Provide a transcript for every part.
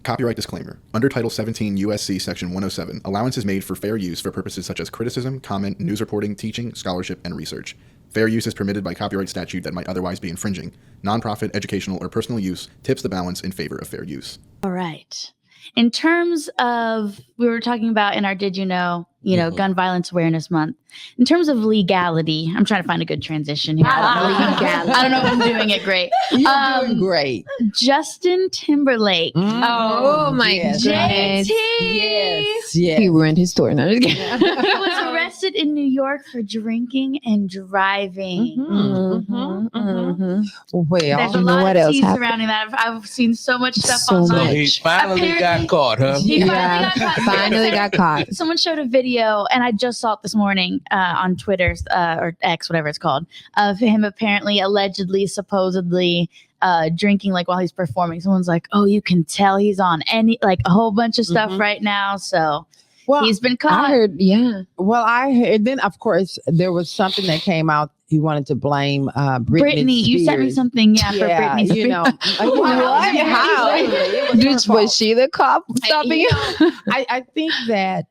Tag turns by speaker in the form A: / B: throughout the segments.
A: Copyright disclaimer. Under Title 17 U.S.C. Section 107, allowance is made for fair use for purposes such as criticism, comment, news reporting, teaching, scholarship, and research. Fair use is permitted by copyright statute that might otherwise be infringing. Nonprofit, educational, or personal use tips the balance in favor of fair use.
B: All right. In terms of, we were talking about in our Did You Know, Gun Violence Awareness Month. In terms of legality, I'm trying to find a good transition here. I don't know if I'm doing it great.
C: You're doing great.
B: Justin Timberlake.
D: Oh my goodness.
B: JT.
C: Yes.
D: He ruined his story. No,
B: He was arrested in New York for drinking and driving.
C: Well,
B: There's a lot of tea surrounding that. I've seen so much stuff
D: So
B: online.
D: much.
E: He finally got caught, huh?
B: He
D: finally got caught.
B: Someone showed a video, and I just saw it this morning on Twitter or X, whatever it's called, of him apparently, allegedly, supposedly drinking like while he's performing. Someone's like, "Oh, you can tell he's on a whole bunch of stuff right now." So he's been caught.
D: I heard,
C: Well, I heard. Then, of course, there was something that came out. He wanted to blame Britney.
B: You sent me something, for Britney Spears.
C: How?
D: Was she the cop stopping you?
C: I think that,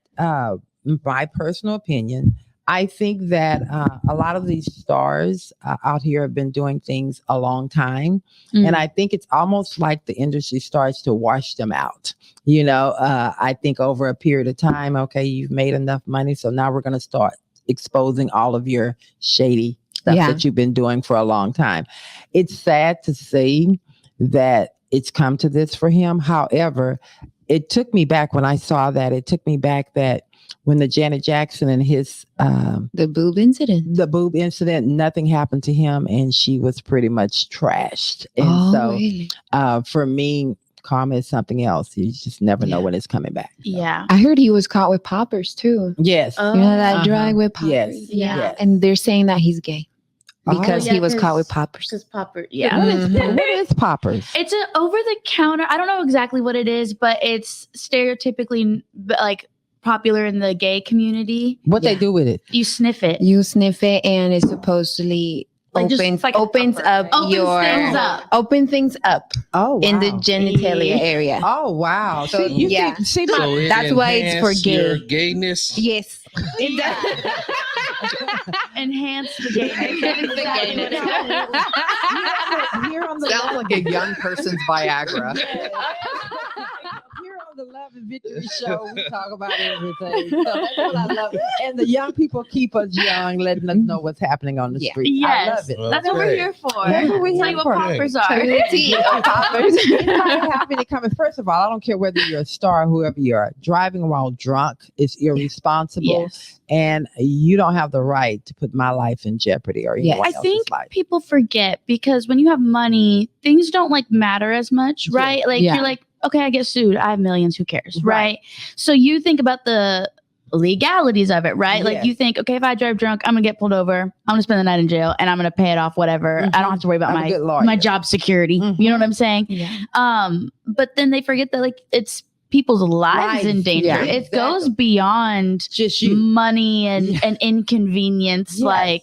C: my personal opinion, I think that a lot of these stars out here have been doing things a long time. And I think it's almost like the industry starts to wash them out. I think over a period of time, okay, you've made enough money. So now we're going to start exposing all of your shady stuff that you've been doing for a long time. It's sad to see that it's come to this for him. However, it took me back when I saw that. It took me back that when the Janet Jackson and his
D: the boob incident, nothing happened to him, and she was pretty much trashed. And really?
C: For me, karma is something else. You just never know when it's coming back. So.
B: Yeah.
D: I heard he was caught with poppers too.
C: Yes.
D: That drug with poppers.
C: Yes.
B: Yeah.
C: Yes.
D: And they're saying that he's gay because he was caught with poppers.
B: Because popper. Yeah.
C: What is poppers?
B: It's an over-the-counter. I don't know exactly what it is, but it's stereotypically popular in the gay community.
C: What they do with it?
B: You sniff it.
D: You sniff it, and it supposedly opens things up. Open things up.
C: Oh, wow.
D: In the genitalia area.
C: Oh, wow. So you see
D: that's why it's for gay.
E: Your gayness.
D: Yes.
B: It does. Enhance the gayness.
F: Sounds like a young person's Viagra.
C: Here on the Love and Victory Show, we talk about everything. So that's what I love. And the young people keep us young, letting us know what's happening on the street.
B: Yes.
C: I love it.
B: That's what we're here for.
C: That's what we're
B: Tell
C: here
B: you what
C: for.
B: poppers are.
C: Anybody have any comments? First of all, I don't care whether you're a star or whoever you are. Driving while drunk is irresponsible.
B: Yes.
C: And you don't have the right to put my life in jeopardy or anyone
B: I
C: else's
B: think
C: life.
B: people forget because when you have money, things don't matter as much, right? You're like, okay, I get sued. I have millions. Who cares? Right. So you think about the legalities of it, right? Like you think, okay, if I drive drunk, I'm gonna get pulled over. I'm gonna spend the night in jail and I'm gonna pay it off, whatever. I don't have to worry about my job security. You know what I'm saying?
D: Yeah.
B: But then they forget that it's people's lives in danger.
C: Yeah,
B: it goes beyond
C: just you.
B: Money and inconvenience.
C: Yes.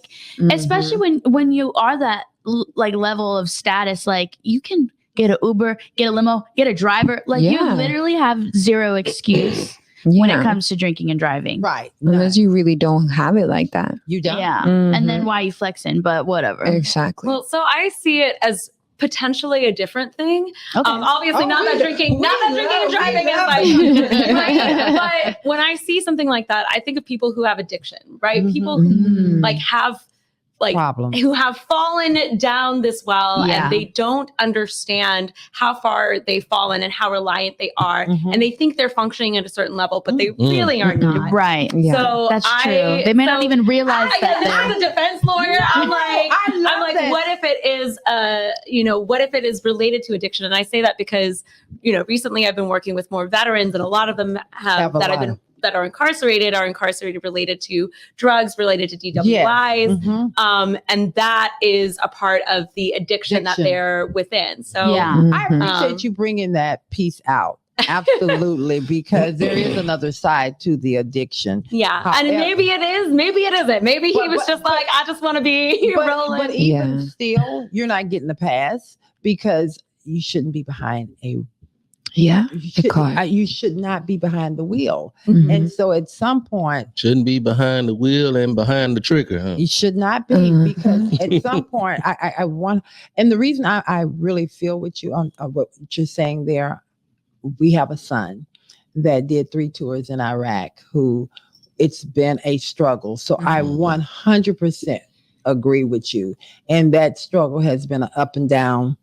B: Especially when you are that level of status, you can get an Uber, get a limo, get a driver. You literally have zero excuse when it comes to drinking and driving.
C: Right.
D: Unless you really don't have it like that.
C: You don't.
B: Yeah. And then why are you flexing? But whatever.
D: Exactly.
G: Well, so I see it as potentially a different thing.
B: Okay.
G: Obviously not that drinking and driving is but when I see something like that, I think of people who have addiction, right? People who have
C: problems,
G: who have fallen down this well and they don't understand how far they've fallen and how reliant they are. And they think they're functioning at a certain level, but they really are not.
B: Right.
D: Yeah.
G: So
B: that's true. They may not even realize that.
G: As a defense lawyer, I'm like, what if it is, what if it is related to addiction? And I say that because, recently I've been working with more veterans, and a lot of them that are incarcerated related to drugs, related to DWIs. And that is a part of the addiction that they're within. So
C: I appreciate you bringing that piece out. Absolutely, because there is another side to the addiction.
G: Yeah. However, and maybe it is, maybe it isn't. Maybe he was just like, I just want to be rolling.
C: But even still, you're not getting the pass because you shouldn't be behind a
D: Yeah.
C: You should not be behind the wheel.
D: Mhm.
C: And so at some point,
E: Shouldn't be behind the wheel and behind the trigger, huh?
C: you should not be, because at some point I want, and the reason I really feel with you on what you're saying there, we have a son that did 3 tours in Iraq who it's been a struggle. So I 100% agree with you. And that struggle has been an up and down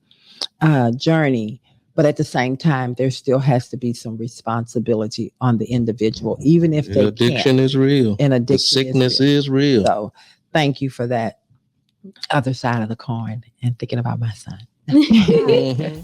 C: journey. But at the same time, there still has to be some responsibility on the individual, even if they
E: addiction
C: can't.
E: is real.
C: And
E: The
C: addiction
E: sickness is real.
C: So thank you for that other side of the coin and thinking about my son.
E: Mhm.